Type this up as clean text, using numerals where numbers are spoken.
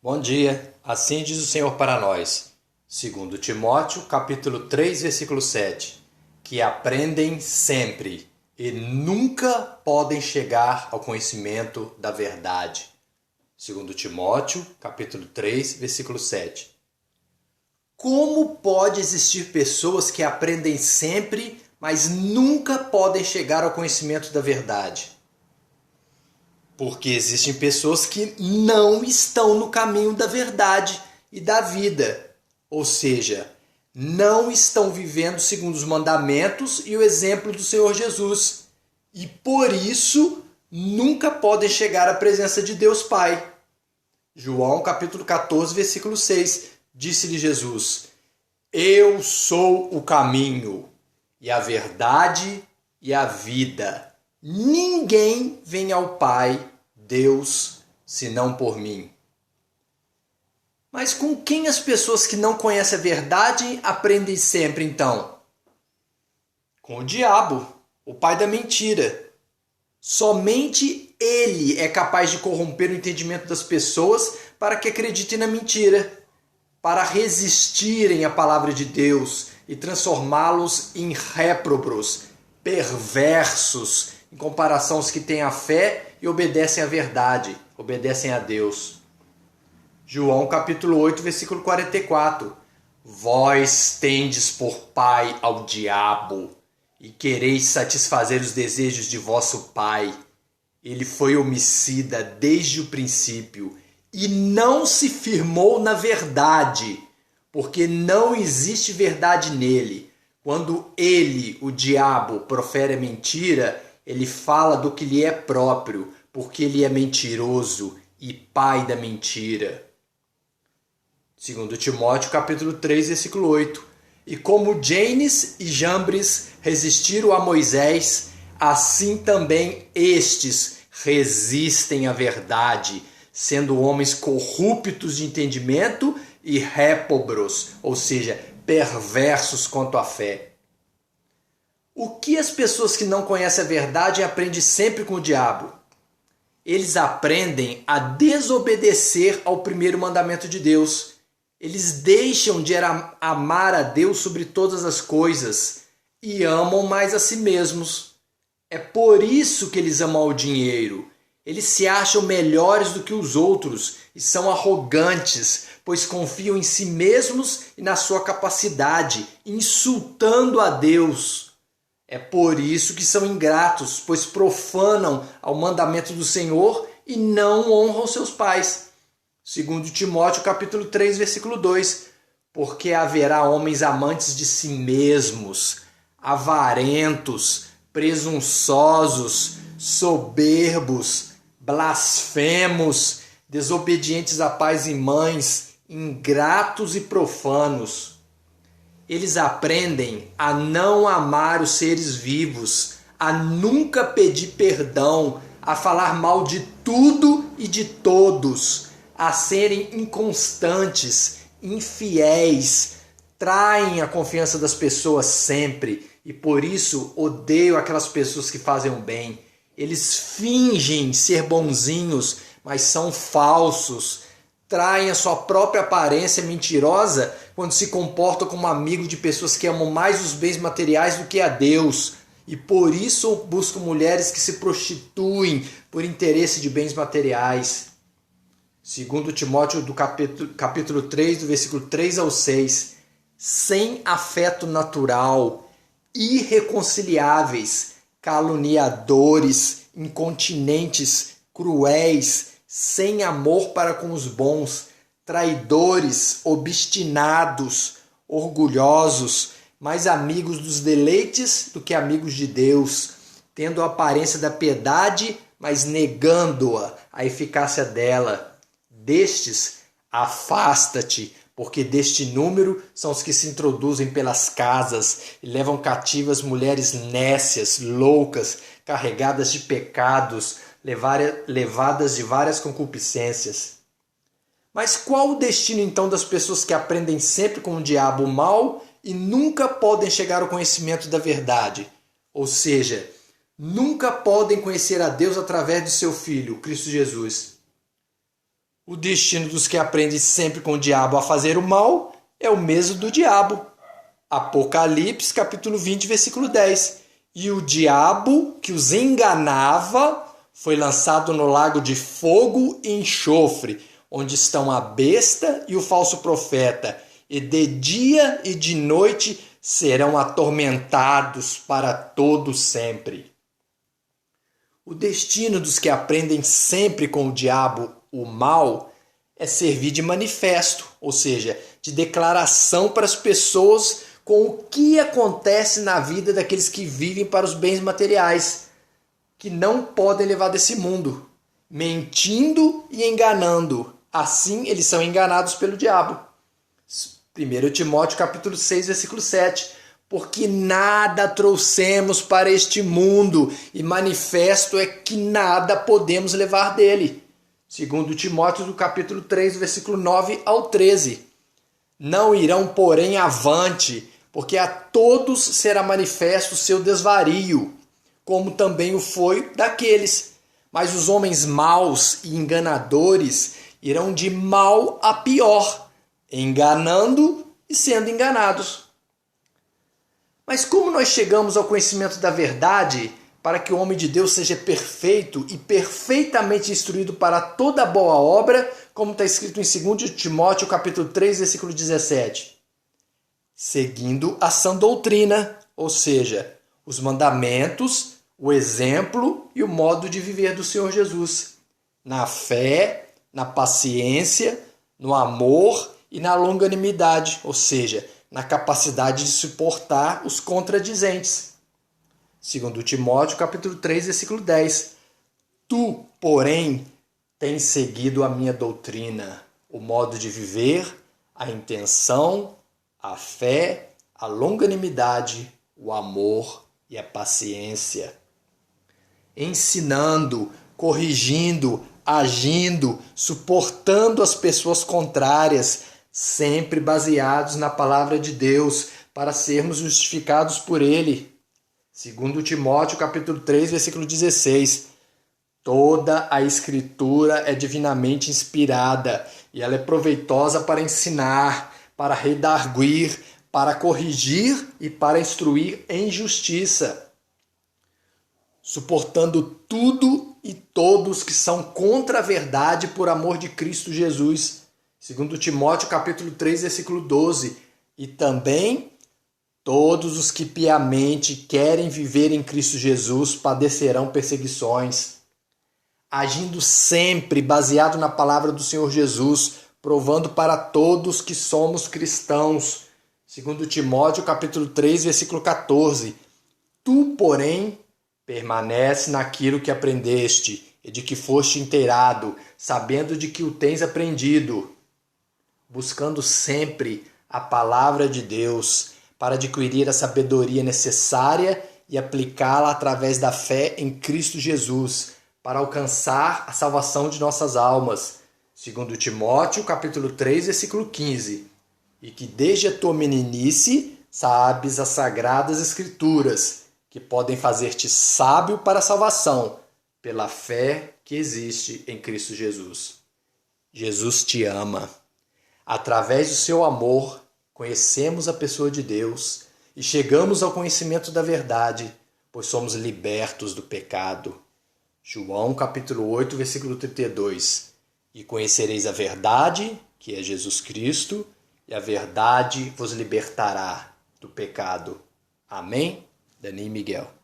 Bom dia, assim diz o Senhor para nós, segundo Timóteo, capítulo 3, versículo 7, que aprendem sempre e nunca podem chegar ao conhecimento da verdade. Segundo Timóteo, capítulo 3, versículo 7. Como pode existir pessoas que aprendem sempre, mas nunca podem chegar ao conhecimento da verdade? Porque existem pessoas que não estão no caminho da verdade e da vida. Ou seja, não estão vivendo segundo os mandamentos e o exemplo do Senhor Jesus. E por isso nunca podem chegar à presença de Deus Pai. João capítulo 14, versículo 6. Disse-lhe Jesus: Eu sou o caminho e a verdade e a vida. Ninguém vem ao Pai, Deus, senão por mim. Mas com quem as pessoas que não conhecem a verdade aprendem sempre, então? Com o diabo, o pai da mentira. Somente ele é capaz de corromper o entendimento das pessoas para que acreditem na mentira, para resistirem à palavra de Deus e transformá-los em réprobos, perversos, em comparação aos que têm a fé e obedecem à verdade, obedecem a Deus. João capítulo 8, versículo 44. Vós tendes por pai ao diabo, e quereis satisfazer os desejos de vosso pai. Ele foi homicida desde o princípio, e não se firmou na verdade, porque não existe verdade nele. Quando ele, o diabo, profere mentira, ele fala do que lhe é próprio, porque ele é mentiroso e pai da mentira. Segundo Timóteo, capítulo 3, versículo 8. E como Janes e Jambres resistiram a Moisés, assim também estes resistem à verdade, sendo homens corruptos de entendimento e réprobos, ou seja, perversos quanto à fé. O que as pessoas que não conhecem a verdade aprendem sempre com o diabo? Eles aprendem a desobedecer ao primeiro mandamento de Deus. Eles deixam de amar a Deus sobre todas as coisas e amam mais a si mesmos. É por isso que eles amam o dinheiro. Eles se acham melhores do que os outros e são arrogantes, pois confiam em si mesmos e na sua capacidade, insultando a Deus. É por isso que são ingratos, pois profanam ao mandamento do Senhor e não honram seus pais. Segundo Timóteo, capítulo 3, versículo 2. Porque haverá homens amantes de si mesmos, avarentos, presunçosos, soberbos, blasfemos, desobedientes a pais e mães, ingratos e profanos. Eles aprendem a não amar os seres vivos, a nunca pedir perdão, a falar mal de tudo e de todos, a serem inconstantes, infiéis, traem a confiança das pessoas sempre e por isso odeiam aquelas pessoas que fazem o bem. Eles fingem ser bonzinhos, mas são falsos. Traem a sua própria aparência mentirosa quando se comportam como amigo de pessoas que amam mais os bens materiais do que a Deus. E por isso buscam mulheres que se prostituem por interesse de bens materiais. Segundo Timóteo, do capítulo 3, do versículo 3 ao 6. Sem afeto natural, irreconciliáveis, caluniadores, incontinentes, cruéis, sem amor para com os bons, traidores, obstinados, orgulhosos, mais amigos dos deleites do que amigos de Deus, tendo a aparência da piedade, mas negando-a, a eficácia dela. Destes, afasta-te, porque deste número são os que se introduzem pelas casas e levam cativas mulheres nécias, loucas, carregadas de pecados, levadas de várias concupiscências. Mas qual o destino então das pessoas que aprendem sempre com o diabo mal e nunca podem chegar ao conhecimento da verdade? Ou seja, nunca podem conhecer a Deus através de seu Filho, Cristo Jesus. O destino dos que aprendem sempre com o diabo a fazer o mal é o mesmo do diabo. Apocalipse, capítulo 20, versículo 10. E o diabo que os enganava foi lançado no lago de fogo e enxofre, onde estão a besta e o falso profeta, e de dia e de noite serão atormentados para todo sempre. O destino dos que aprendem sempre com o diabo o mal é servir de manifesto, ou seja, de declaração para as pessoas com o que acontece na vida daqueles que vivem para os bens materiais, que não podem levar desse mundo, mentindo e enganando. Assim, eles são enganados pelo diabo. 1 Timóteo capítulo 6, versículo 7. Porque nada trouxemos para este mundo, e manifesto é que nada podemos levar dele. 2 Timóteo do capítulo 3, versículo 9 ao 13. Não irão, porém, avante, porque a todos será manifesto o seu desvario, como também o foi daqueles. Mas os homens maus e enganadores irão de mal a pior, enganando e sendo enganados. Mas como nós chegamos ao conhecimento da verdade, para que o homem de Deus seja perfeito e perfeitamente instruído para toda boa obra, como está escrito em 2 Timóteo capítulo 3, versículo 17? Seguindo a sã doutrina, ou seja, os mandamentos, o exemplo e o modo de viver do Senhor Jesus, na fé, na paciência, no amor e na longanimidade, ou seja, na capacidade de suportar os contradizentes. 2 Timóteo capítulo 3, versículo 10. Tu, porém, tens seguido a minha doutrina, o modo de viver, a intenção, a fé, a longanimidade, o amor e a paciência. Ensinando, corrigindo, agindo, suportando as pessoas contrárias, sempre baseados na palavra de Deus, para sermos justificados por Ele. 2 Timóteo capítulo 3, versículo 16. Toda a Escritura é divinamente inspirada e ela é proveitosa para ensinar, para redarguir, para corrigir e para instruir em justiça, suportando tudo e todos que são contra a verdade por amor de Cristo Jesus. 2 Timóteo capítulo 3, versículo 12. E também todos os que piamente querem viver em Cristo Jesus padecerão perseguições, agindo sempre baseado na palavra do Senhor Jesus, provando para todos que somos cristãos. 2 Timóteo capítulo 3, versículo 14. Tu, porém, permanece naquilo que aprendeste e de que foste inteirado, sabendo de que o tens aprendido, buscando sempre a palavra de Deus para adquirir a sabedoria necessária e aplicá-la através da fé em Cristo Jesus, para alcançar a salvação de nossas almas. 2 Timóteo, capítulo 3, versículo 15. E que desde a tua meninice sabes as sagradas escrituras, que podem fazer-te sábio para a salvação, pela fé que existe em Cristo Jesus. Jesus te ama. Através do seu amor, conhecemos a pessoa de Deus e chegamos ao conhecimento da verdade, pois somos libertos do pecado. João capítulo 8, versículo 32. E conhecereis a verdade, que é Jesus Cristo, e a verdade vos libertará do pecado. Amém? Dani Miguel.